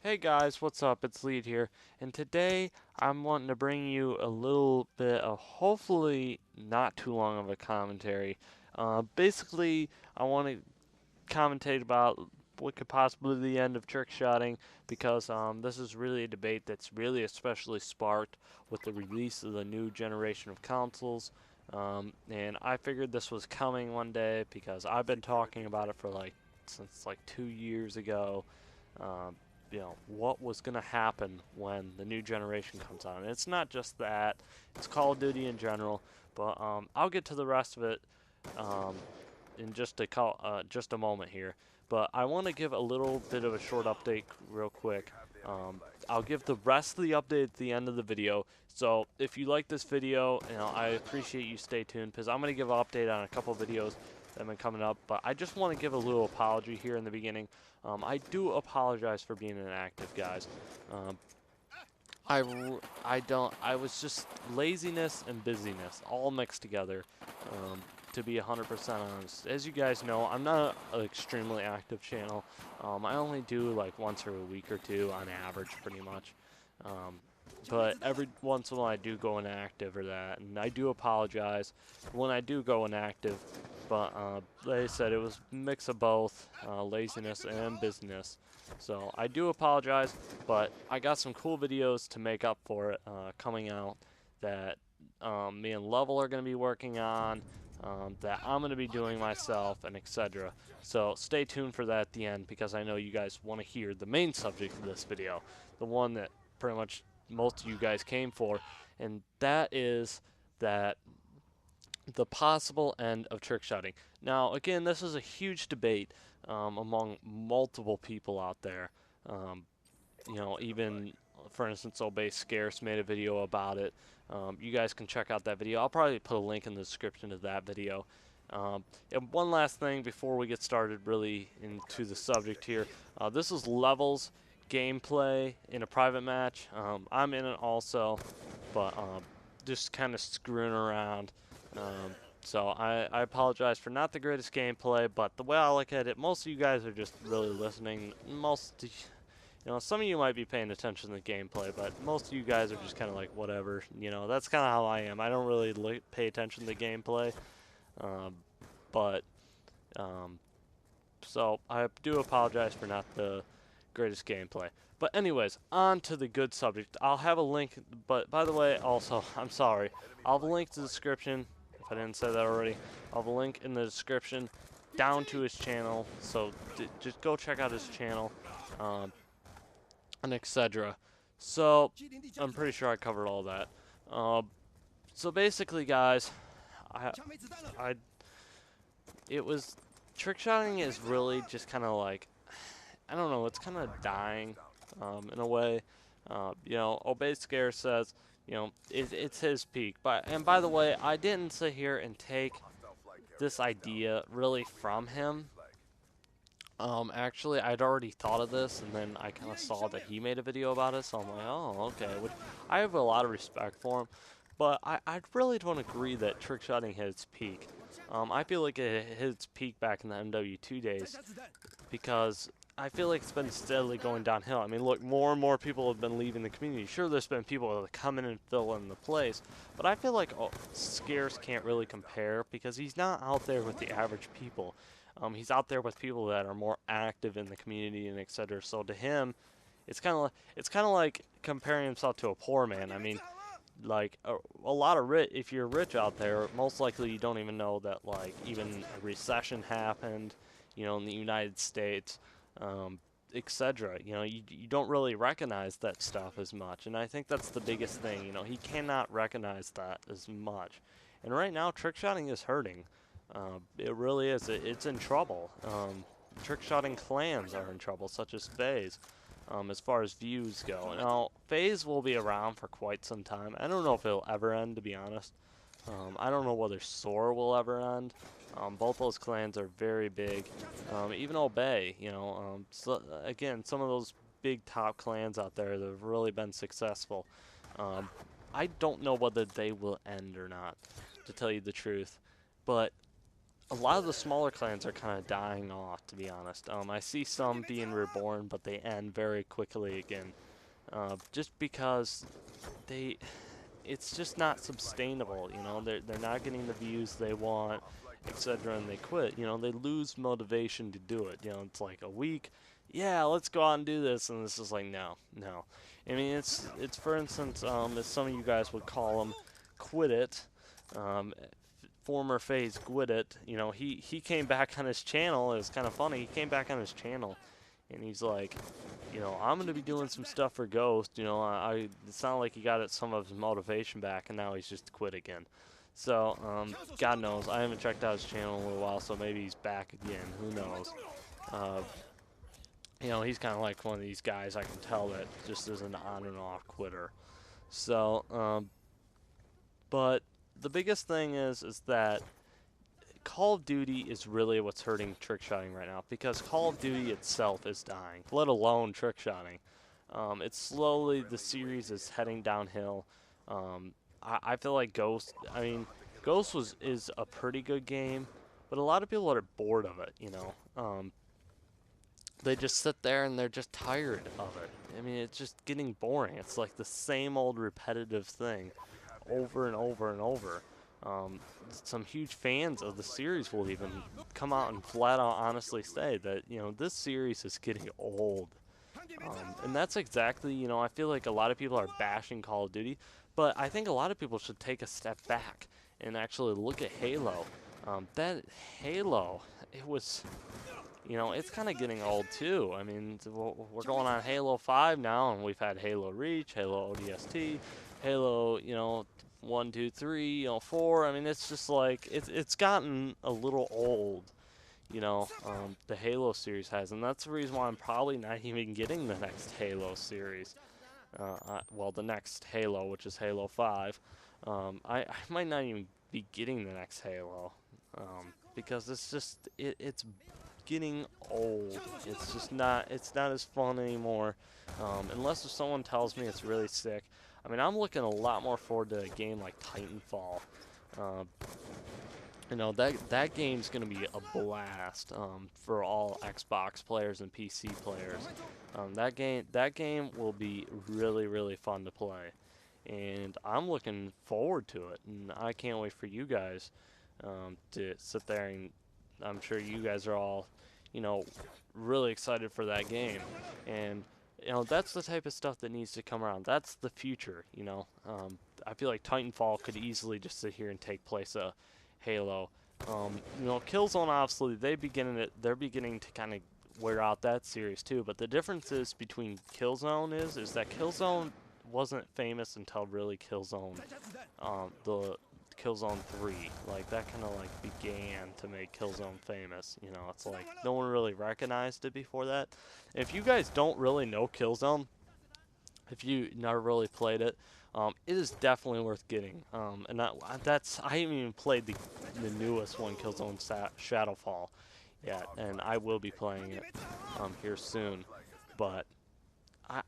Hey guys, what's up? It's Lead here, and today I'm wanting to bring you a little bit of hopefully not too long of a commentary. Basically, I want to commentate about what could possibly be the end of trick shotting because this is really a debate that's really especially sparked with the release of the new generation of consoles. And I figured this was coming one day because I've been talking about it for since like 2 years ago. Um, what was going to happen when the new generation comes on. And it's not just that; it's Call of Duty in general. But I'll get to the rest of it um, in just a moment here. But I want to give a little bit of a short update real quick. I'll give the rest of the update at the end of the video. So if you like this video, I appreciate you stay tuned because I'm going to give an update on a couple videos that have been coming up. But I just want to give a little apology here in the beginning. I do apologize for being inactive, guys. Um, I was just laziness and busyness all mixed together. To be 100% honest, as you guys know, I'm not an extremely active channel. I only do like once or a week or two on average, pretty much. Um, but every once in a while I do go inactive or that, and I do apologize when I do go inactive. But like I said, it was a mix of both laziness and business. So I do apologize, but I got some cool videos to make up for it coming out that me and Level are going to be working on, that I'm going to be doing myself, and etc. So stay tuned for that at the end because I know you guys want to hear the main subject of this video, the one that pretty much most of you guys came for, and that is that the possible end of trick shotting. Now, again, this is a huge debate among multiple people out there. Um, even for instance, Obey Scarce made a video about it. You guys can check out that video. I'll probably put a link in the description of that video. And one last thing before we get started really into the subject here. This is Levels gameplay in a private match. I'm in it also, but just kind of screwing around. Um, so I apologize for not the greatest gameplay, but the way I look at it, most of you guys are just really listening. Some of you might be paying attention to the gameplay, but most of you guys are just kind of like, whatever. That's kind of how I am. I don't really pay attention to the gameplay. Um, but, um, so I do apologize for not the greatest gameplay. But anyways, on to the good subject. I'll have a link, but by the way, also, I'm sorry. I'll have a link to the description, if I didn't say that already. I'll have a link in the description down to his channel, so just go check out his channel. And etc. So I'm pretty sure I covered all that. So basically, guys, I, I, it was trick shotting is really just kind of like, I don't know, it's kind of dying, in a way. Obey Scare says, it's his peak. And by the way, I didn't sit here and take this idea really from him. Actually, I'd already thought of this, and then I kind of saw that he made a video about it, so I'm like, oh, okay. Which I have a lot of respect for him, but I really don't agree that trick shotting hit its peak. I feel like it hit its peak back in the MW2 days because I feel like it's been steadily going downhill. I mean, look, more and more people have been leaving the community. Sure, there's been people that come in and fill in the place, but I feel like Scarce can't really compare because he's not out there with the average people. He's out there with people that are more active in the community and etc. So to him, it's kind of like comparing himself to a poor man. I mean, like a lot of if you're rich out there, most likely you don't even know that like even a recession happened, in the United States, etc. You don't really recognize that stuff as much, and I think that's the biggest thing. He cannot recognize that as much, and right now trick shotting is hurting. It really is. It's in trouble. Trick-shotting clans are in trouble, such as FaZe, as far as views go. Now, FaZe will be around for quite some time. I don't know if it'll ever end, to be honest. I don't know whether SOAR will ever end. Both those clans are very big. Even Obey, so, again, some of those big top clans out there that have really been successful. I don't know whether they will end or not, to tell you the truth. But a lot of the smaller clans are kind of dying off, to be honest. I see some being reborn, but they end very quickly again, just because they, it's just not sustainable. You know, they're not getting the views they want, etc., and they quit. You know, they lose motivation to do it. You know, it's like a week, yeah, let's go out and do this, and this is like no, no. I mean, it's for instance, as some of you guys would call them, quit it. Um, Former phase quit it. You know, he came back on his channel. It was kind of funny. He came back on his channel, and he's like, you know, I'm gonna be doing some stuff for Ghost. You know, it's not like he got some of his motivation back, and now he's just quit again. So, God knows. I haven't checked out his channel in a little while, so maybe he's back again. Who knows? Uh, you know, he's kind of like one of these guys I can tell that just is an on and off quitter. So, but the biggest thing is that Call of Duty is really what's hurting trickshotting right now, because Call of Duty itself is dying, let alone trickshotting. It's slowly, the series is heading downhill. I feel like Ghost, I mean, Ghost is a pretty good game, but a lot of people are bored of it, you know. They just sit there and they're just tired of it. I mean, it's just getting boring. It's like the same old repetitive thing over and over and over. Um, some huge fans of the series will even come out and flat out honestly say that, you know, this series is getting old. And that's exactly, you know, I feel like a lot of people are bashing Call of Duty, but I think a lot of people should take a step back and actually look at Halo. That Halo, it was, you know, it's kind of getting old too. I mean, we're going on Halo 5 now, and we've had Halo Reach, Halo ODST, Halo, you know, 1, 2, 3, you know, 4. I mean, it's just like, it's gotten a little old, you know, the Halo series has, and that's the reason why I'm probably not even getting the next Halo series. Well, the next Halo, which is Halo 5. I might not even be getting the next Halo, because it's just, it's getting old. It's not as fun anymore, unless if someone tells me it's really sick. I mean, I'm looking a lot more forward to a game like Titanfall. Uh, you know, that game's gonna be a blast, for all Xbox players and PC players. That game will be really, really fun to play, and I'm looking forward to it. And I can't wait for you guys, to sit there, and I'm sure you guys are all, you know, really excited for that game. And you know, that's the type of stuff that needs to come around. That's the future. You know, I feel like Titanfall could easily just sit here and take place of Halo. You know, Killzone, obviously they're beginning to kind of wear out that series too. But the difference is between Killzone is that Killzone wasn't famous until really Killzone, the Killzone 3. Like, that kind of like began to make Killzone famous. You know, it's like no one really recognized it before that. And if you guys don't really know Killzone, if you never really played it, it is definitely worth getting. And I haven't even played the newest one, Killzone Shadowfall, yet, and I will be playing it here soon. But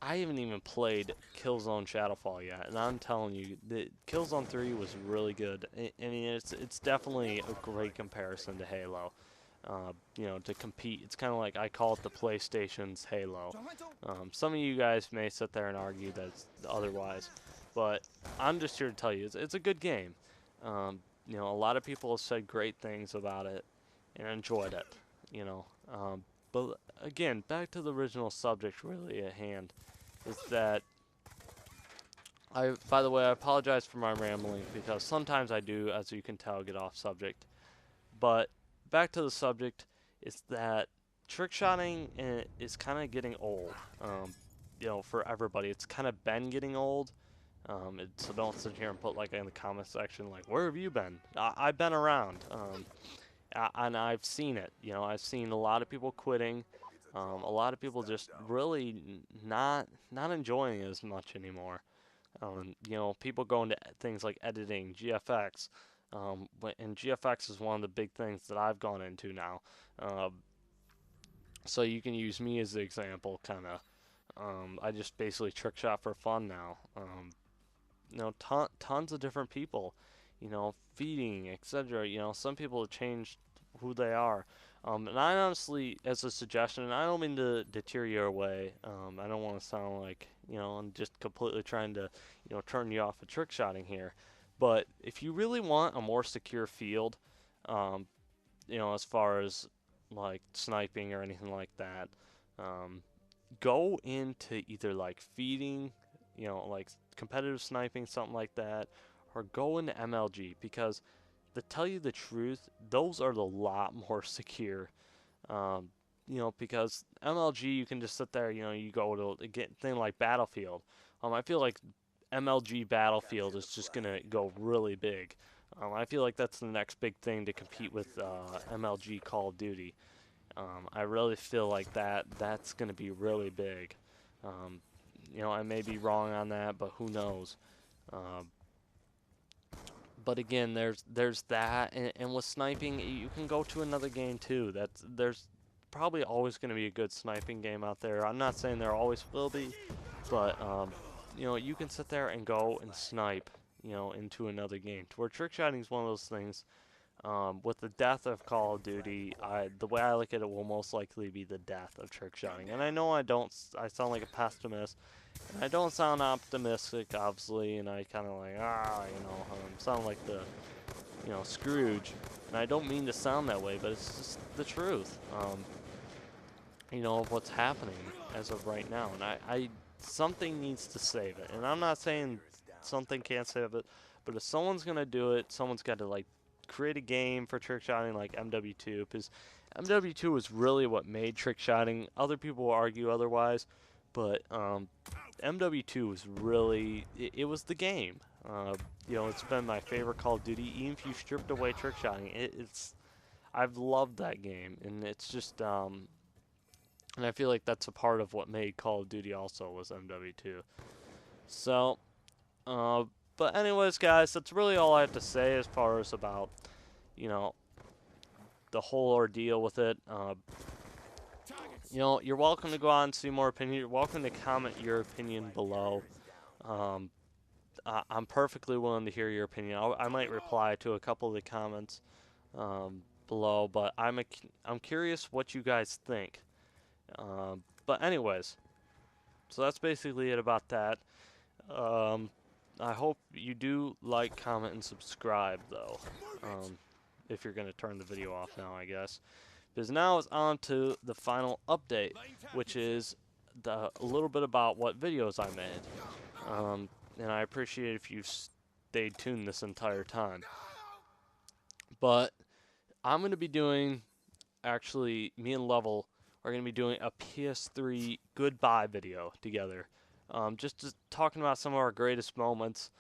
I haven't even played Killzone Shadowfall yet, and I'm telling you, the Killzone 3 was really good. I mean, it's definitely a great comparison to Halo. You know, to compete, it's kind of like, I call it the PlayStation's Halo. Some of you guys may sit there and argue that it's otherwise, but I'm just here to tell you, it's a good game. You know, a lot of people have said great things about it and enjoyed it. You know, but again, back to the original subject really at hand, is that by the way, I apologize for my rambling, because sometimes I do, as you can tell, get off subject. But back to the subject, is that trickshotting is kind of getting old. You know, for everybody, it's kind of been getting old. So don't sit here and put like in the comment section like, where have you been? I've been around. And I've seen it. You know, I've seen a lot of people quitting. A lot of people just really not enjoying it as much anymore. You know, people go into things like editing, GFX, and GFX is one of the big things that I've gone into now. So you can use me as the example, kind of. I just basically trick shot for fun now. You know, tons of different people, you know, feeding, etc. You know, some people have changed who they are. And I honestly, as a suggestion, and I don't mean to deter your way. I don't want to sound like, I'm just completely trying to, turn you off of trick shotting here. But if you really want a more secure field, um, as far as like sniping or anything like that, um, go into either like feeding, like competitive sniping, something like that, or go into MLG because to tell you the truth, those are a lot more secure. Um, because MLG you can just sit there, you go to get thing like Battlefield. I feel like MLG Battlefield is just gonna go really big. I feel like that's the next big thing to compete with MLG Call of Duty. I really feel like that's gonna be really big. Um, I may be wrong on that, but who knows? Um, but again, there's that, and with sniping, you can go to another game too. There's probably always going to be a good sniping game out there. I'm not saying there always will be, but you can sit there and go and snipe, into another game. To where trick shotting is one of those things. With the death of Call of Duty, the way I look at it will most likely be the death of trick shotting. And I know I sound like a pessimist, and I don't sound optimistic, obviously, and I kind of like, sound like the, Scrooge. And I don't mean to sound that way, but it's just the truth, of what's happening as of right now. And something needs to save it. And I'm not saying something can't save it, but if someone's going to do it, someone's got to, like, create a game for trick shotting like MW2, because MW2 was really what made trick shotting. Other people will argue otherwise, but MW2 was really, it was the game. It's been my favorite Call of Duty, even if you stripped away trick shotting. I've loved that game, and it's just, and I feel like that's a part of what made Call of Duty also was MW2. So, but anyways, guys, that's really all I have to say as far as about, the whole ordeal with it. You're welcome to go on and see more opinion. You're welcome to comment your opinion below. I'm perfectly willing to hear your opinion. I might reply to a couple of the comments below, but I'm curious what you guys think. But anyways, so that's basically it about that. I hope you do like, comment, and subscribe, though. If you're going to turn the video off now, I guess. Because now it's on to the final update, which is a little bit about what videos I made. And I appreciate if you've stayed tuned this entire time. But I'm going to be doing, actually, me and Level are going to be doing a PS3 goodbye video together. Just talking about some of our greatest moments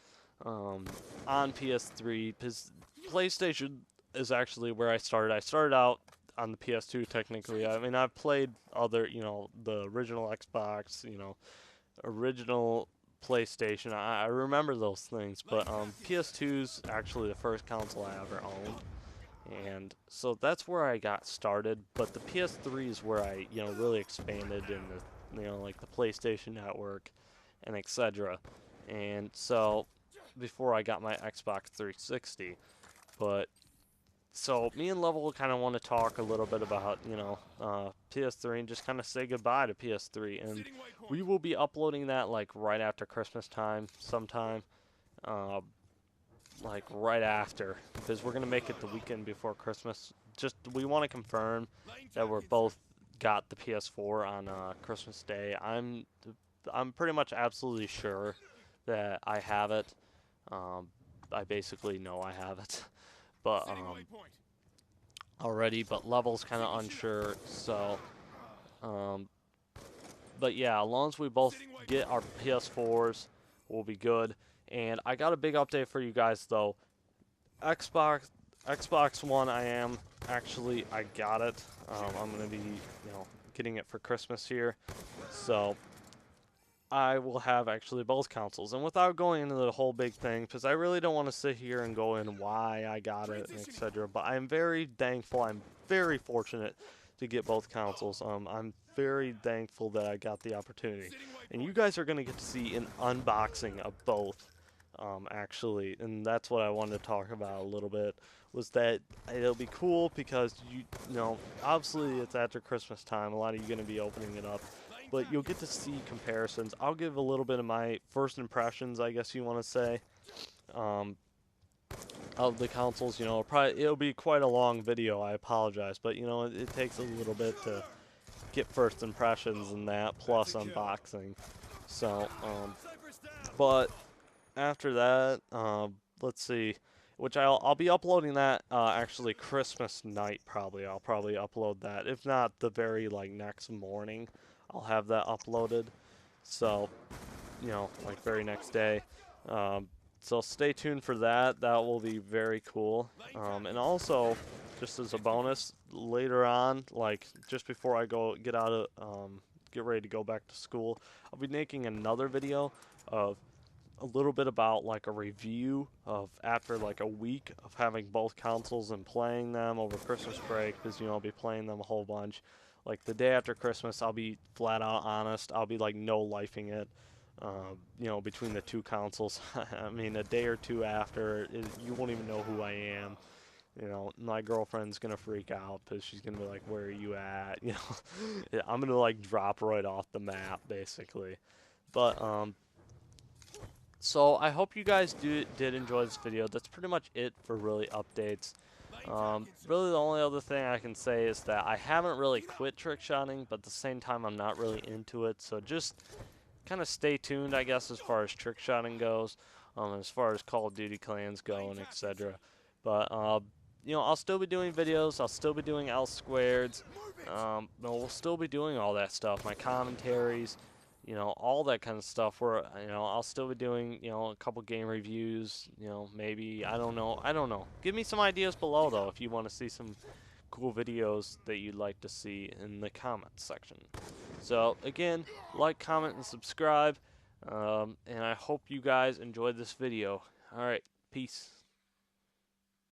on PS3, because PlayStation is actually where I started. I started out on the PS2 technically. I mean, I've played other, the original Xbox, original PlayStation. I remember those things, but PS2's actually the first console I ever owned. And so that's where I got started, but the PS3 is where I, really expanded in the, like the PlayStation Network and etc. And so before I got my Xbox 360, but so me and Level kind of want to talk a little bit about, PS3 and just kind of say goodbye to PS3. And we will be uploading that like right after Christmas time sometime. Like right after, because we're going to make it the weekend before Christmas. Just, we want to confirm that we're both got the PS4 on Christmas Day. I'm pretty much absolutely sure that I have it. I basically know I have it. But already, but Level's kind of unsure. So, but yeah, as long as we both get our PS4s, we'll be good. And I got a big update for you guys though. Xbox One, I got it. I'm gonna be, getting it for Christmas here. So I will have actually both consoles. And without going into the whole big thing, because I really don't want to sit here and go in why I got it, etc. But I'm very thankful. I'm very fortunate to get both consoles. I'm very thankful that I got the opportunity. And you guys are going to get to see an unboxing of both actually, and that's what I wanted to talk about a little bit, was that it'll be cool because you know, obviously it's after Christmas time, a lot of you are going to be opening it up, but you'll get to see comparisons. I'll give a little bit of my first impressions, I guess you want to say, um, of the consoles. You know, it'll be quite a long video, I apologize, but you know, it takes a little bit to get first impressions and that, plus unboxing. So, but after that, let's see, which I'll be uploading that actually Christmas night probably. I'll probably upload that. If not, the very like next morning, I'll have that uploaded. So, you know, like very next day. So stay tuned for that. That will be very cool. And also, just as a bonus, later on, like just before I get ready to go back to school, I'll be making another video of a little bit about like a review of after like a week of having both consoles and playing them over Christmas break, because you know I'll be playing them a whole bunch. Like the day after Christmas, I'll be flat out honest. I'll be like no lifing it. You know, between the two consoles. I mean, a day or two after, you won't even know who I am. You know, my girlfriend's gonna freak out because she's gonna be like, "Where are you at?" You know, I'm gonna like drop right off the map, basically. But so I hope you guys did enjoy this video. That's pretty much it for really updates. Really the only other thing I can say is that I haven't really quit trick shotting, but at the same time I'm not really into it. So just kind of stay tuned, I guess, as far as trick shotting goes, as far as Call of Duty clans go and etc. But you know, I'll still be doing videos. I'll still be doing L squareds. We'll still be doing all that stuff. My commentaries, you know, all that kind of stuff. Where you know, I'll still be doing, you know, a couple game reviews. You know, maybe I don't know. I don't know. Give me some ideas below though if you want to see some cool videos that you'd like to see in the comments section. So again, like, comment, and subscribe. And I hope you guys enjoyed this video. Alright, peace.